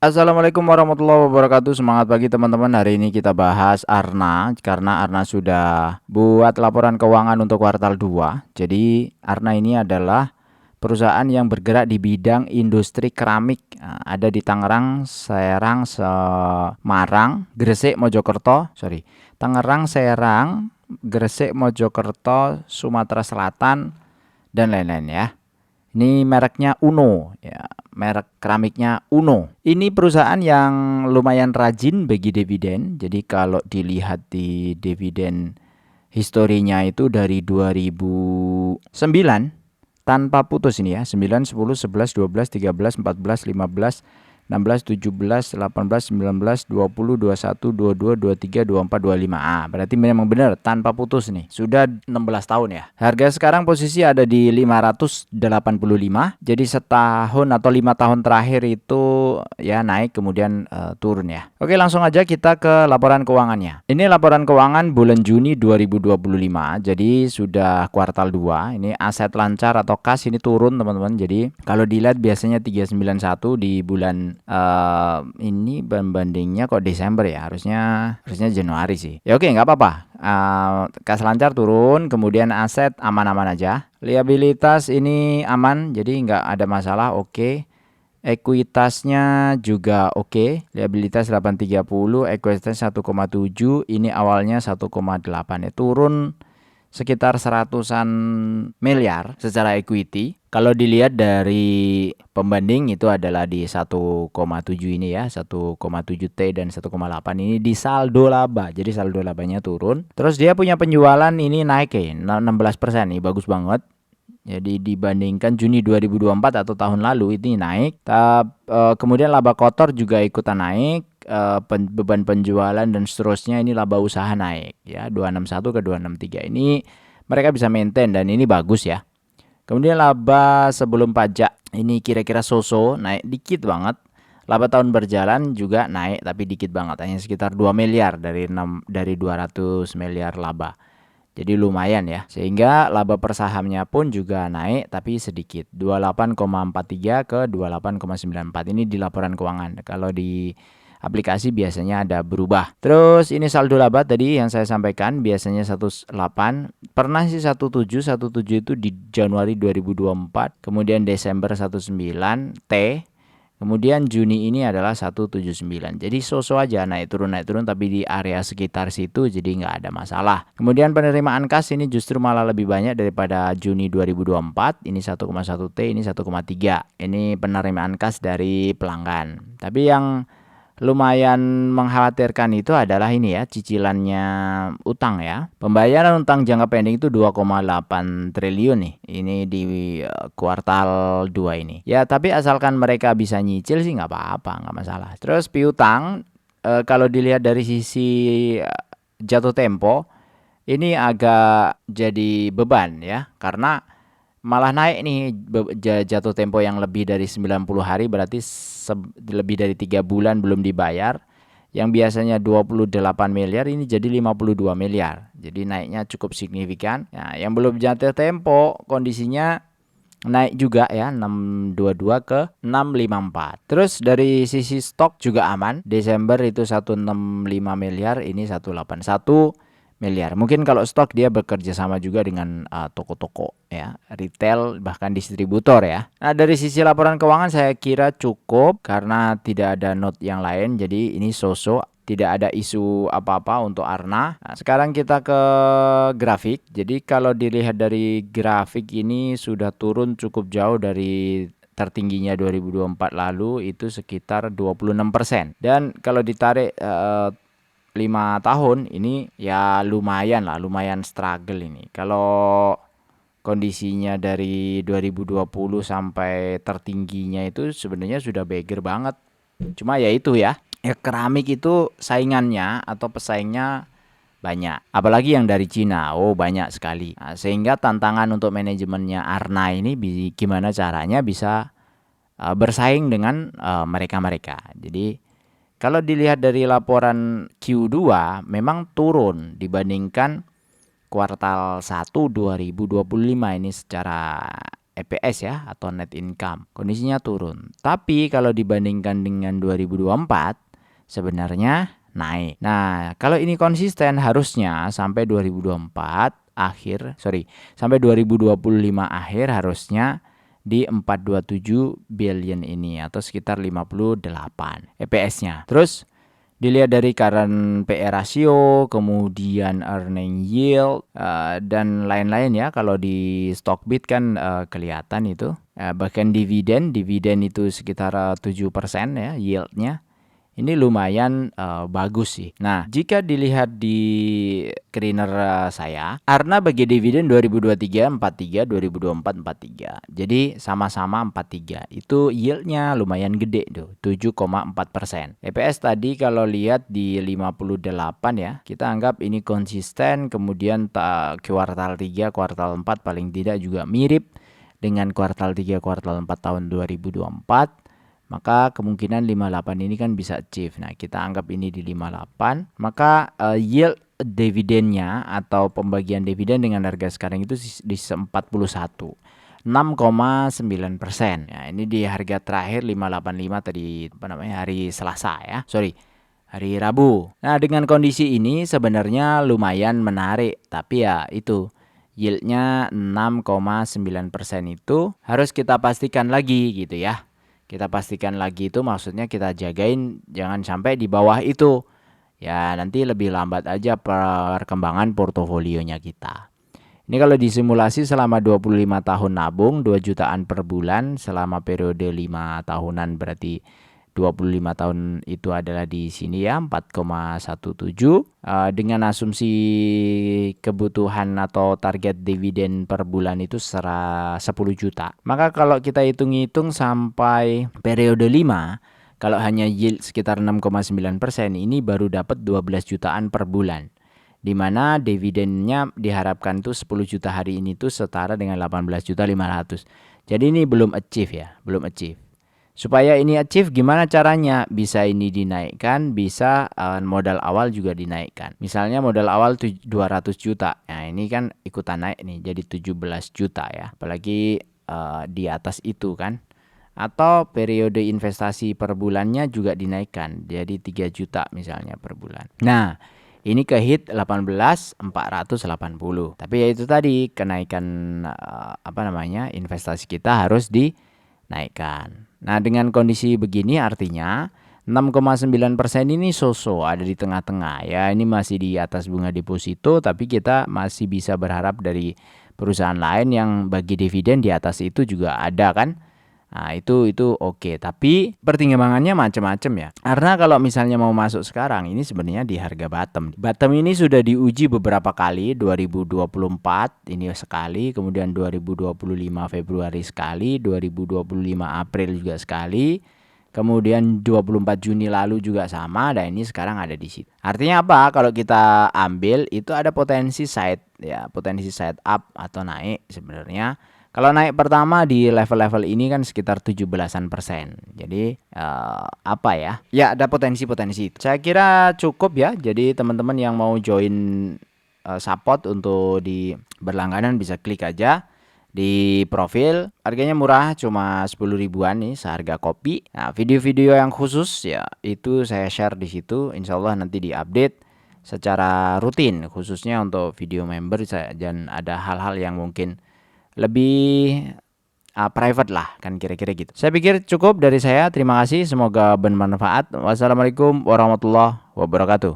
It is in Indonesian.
Assalamualaikum warahmatullahi wabarakatuh. Semangat pagi teman-teman. Hari ini kita bahas Arna karena Arna sudah buat laporan keuangan untuk kuartal 2. Jadi Arna ini adalah perusahaan yang bergerak di bidang industri keramik. Ada di Tangerang, Serang, Semarang, Gresik, Mojokerto. Tangerang, Serang, Gresik, Mojokerto, Sumatera Selatan dan lain-lain ya. Ini mereknya Uno ya, merek keramiknya Uno. Ini perusahaan yang lumayan rajin bagi dividen. Jadi kalau dilihat di dividen historinya itu dari 2009 tanpa putus ini ya, 9, 10, 11, 12, 13, 14, 15, 16, 17, 18, 19, 20, 21, 22, 23, 24, 25. Berarti memang benar tanpa putus nih. Sudah 16 tahun ya. Harga sekarang posisi ada di 585. Jadi setahun atau 5 tahun terakhir itu ya naik kemudian turun ya. Oke, langsung aja kita ke laporan keuangannya. Ini laporan keuangan bulan Juni 2025. Jadi sudah kuartal 2. Ini aset lancar atau kas ini turun teman-teman. Jadi kalau dilihat biasanya 391 di bulan ini bandingnya kok Desember ya, harusnya Januari sih ya. Oke, nggak apa-apa. Kas lancar turun, kemudian aset aman-aman aja, liabilitas ini aman jadi nggak ada masalah. Oke, ekuitasnya juga oke. Liabilitas 830, ekuitas 1,7, ini awalnya 1,8 ya, turun sekitar 100-an miliar secara equity. Kalau dilihat dari pembanding itu adalah di 1,7 ini ya, 1,7 T dan 1,8 ini di saldo laba. Jadi saldo labanya turun. Terus dia punya penjualan ini naik ya, 16%. Nih bagus banget. Jadi dibandingkan Juni 2024 atau tahun lalu ini naik. Kemudian laba kotor juga ikutan naik. Beban penjualan dan seterusnya, ini laba usaha naik ya, 261 ke 263. Ini mereka bisa maintain dan ini bagus ya. Kemudian laba sebelum pajak ini kira-kira naik dikit banget. Laba tahun berjalan juga naik tapi dikit banget, hanya sekitar 2 miliar dari 200 miliar laba. Jadi lumayan ya. Sehingga laba per sahamnya pun juga naik tapi sedikit, 28,43 ke 28,94. Ini di laporan keuangan. Kalau di aplikasi biasanya ada berubah. Terus ini saldo laba tadi yang saya sampaikan, biasanya 18, pernah sih 17 itu di Januari 2024, kemudian Desember 19 T, kemudian Juni ini adalah 179. Jadi aja naik turun tapi di area sekitar situ, jadi nggak ada masalah. Kemudian penerimaan kas ini justru malah lebih banyak daripada Juni 2024. Ini 1,1 T, ini 1,3. Ini penerimaan kas dari pelanggan. Tapi yang lumayan mengkhawatirkan itu adalah ini ya, cicilannya utang ya. Pembayaran utang jangka pendek itu 2,8 triliun nih. Ini di kuartal 2 ini. Ya, tapi asalkan mereka bisa nyicil sih nggak apa-apa, nggak masalah. Terus piutang kalau dilihat dari sisi jatuh tempo ini agak jadi beban ya, karena malah naik nih jatuh tempo yang lebih dari 90 hari, berarti lebih dari 3 bulan belum dibayar. Yang biasanya 28 miliar ini jadi 52 miliar. Jadi naiknya cukup signifikan. Nah, yang belum jatuh tempo kondisinya naik juga ya, 622 ke 654. Terus dari sisi stok juga aman. Desember itu 165 miliar, ini 181 miliar. Mungkin kalau stok dia bekerja sama juga dengan toko-toko ya, retail bahkan distributor ya. Nah, dari sisi laporan keuangan saya kira cukup karena tidak ada note yang lain. Jadi ini tidak ada isu apa-apa untuk Arna. Nah, sekarang kita ke grafik. Jadi kalau dilihat dari grafik ini sudah turun cukup jauh dari tertingginya 2024 lalu itu sekitar 26%. Dan kalau ditarik 5 tahun ini ya lumayan struggle ini. Kalau kondisinya dari 2020 sampai tertingginya itu sebenarnya sudah beggar banget. Cuma ya itu ya, keramik itu saingannya atau pesaingnya banyak. Apalagi yang dari Cina, banyak sekali. Nah, sehingga tantangan untuk manajemennya Arna ini gimana caranya bisa bersaing dengan mereka-mereka. Jadi kalau dilihat dari laporan Q2 memang turun dibandingkan kuartal 1 2025 ini secara EPS ya, atau net income. Kondisinya turun. Tapi kalau dibandingkan dengan 2024 sebenarnya naik. Nah, kalau ini konsisten harusnya sampai 2025 akhir harusnya di 427 billion ini atau sekitar 58 EPS-nya. Terus dilihat dari current PE ratio, kemudian earning yield, dan lain-lain ya. Kalau di Stockbit kan kelihatan itu. Bahkan dividen itu sekitar 7% ya yieldnya. Ini lumayan bagus sih. Nah, jika dilihat di screener saya, Arna bagi dividen 2023 43, 2024 43. Jadi sama-sama 43. Itu yieldnya lumayan gede tuh, 7,4%. EPS tadi kalau lihat di 58 ya, kita anggap ini konsisten. Kemudian kuartal 3, kuartal 4 paling tidak juga mirip dengan kuartal 3, kuartal 4 tahun 2024. Maka kemungkinan 58 ini kan bisa achieve. Nah, kita anggap ini di 58. Maka yield dividennya atau pembagian dividen dengan harga sekarang itu di 41. 6,9%. Ya, ini di harga terakhir 585 tadi hari Selasa ya. Hari Rabu. Nah, dengan kondisi ini sebenarnya lumayan menarik, tapi ya itu yieldnya 6,9% itu harus kita pastikan lagi gitu ya. Kita pastikan lagi itu maksudnya kita jagain jangan sampai di bawah itu. Ya nanti lebih lambat aja perkembangan portofolionya kita. Ini kalau disimulasi selama 25 tahun nabung 2 jutaan per bulan selama periode 5 tahunan berarti 25 tahun itu adalah di sini ya 4,17 dengan asumsi kebutuhan atau target dividen per bulan itu 10 juta. Maka kalau kita hitung-hitung sampai periode 5, kalau hanya yield sekitar 6,9% ini baru dapat 12 jutaan per bulan. Di mana dividennya diharapkan tuh 10 juta hari ini tuh setara dengan 18.500. Jadi ini belum achieve ya, belum achieve. Supaya ini achieve gimana caranya? Bisa ini dinaikkan, bisa modal awal juga dinaikkan. Misalnya modal awal 200 juta. Nah, ini kan ikutan naik nih jadi 17 juta ya. Apalagi di atas itu kan. Atau periode investasi per bulannya juga dinaikkan jadi 3 juta misalnya per bulan. Nah, ini ke hit 18.480. Tapi ya itu tadi kenaikan investasi kita harus dinaikkan. Nah, dengan kondisi begini artinya 6,9% ini so-so ada di tengah-tengah ya. Ini masih di atas bunga deposito tapi kita masih bisa berharap dari perusahaan lain yang bagi dividen di atas itu juga ada kan. Nah, itu oke. Tapi pertimbangannya macam-macam ya. Karena kalau misalnya mau masuk sekarang ini sebenarnya di harga bottom. Bottom ini sudah diuji beberapa kali, 2024 ini sekali, kemudian 2025 Februari sekali, 2025 April juga sekali. Kemudian 24 Juni lalu juga sama, dan ini sekarang ada di situ. Artinya apa? Kalau kita ambil itu ada potensi side ya, potensi side up atau naik sebenarnya. Kalau naik pertama di level-level ini kan sekitar 17%. Jadi ya ada potensi-potensi. Saya kira cukup ya. Jadi teman-teman yang mau join support untuk di berlangganan bisa klik aja di profil. Harganya murah, cuma 10 ribuan nih seharga kopi. Nah, video-video yang khusus ya itu saya share di situ. Insya Allah nanti diupdate secara rutin khususnya untuk video member dan ada hal-hal yang mungkin lebih private lah kan kira-kira gitu. Saya pikir cukup dari saya. Terima kasih, semoga bermanfaat. Wassalamualaikum warahmatullahi wabarakatuh.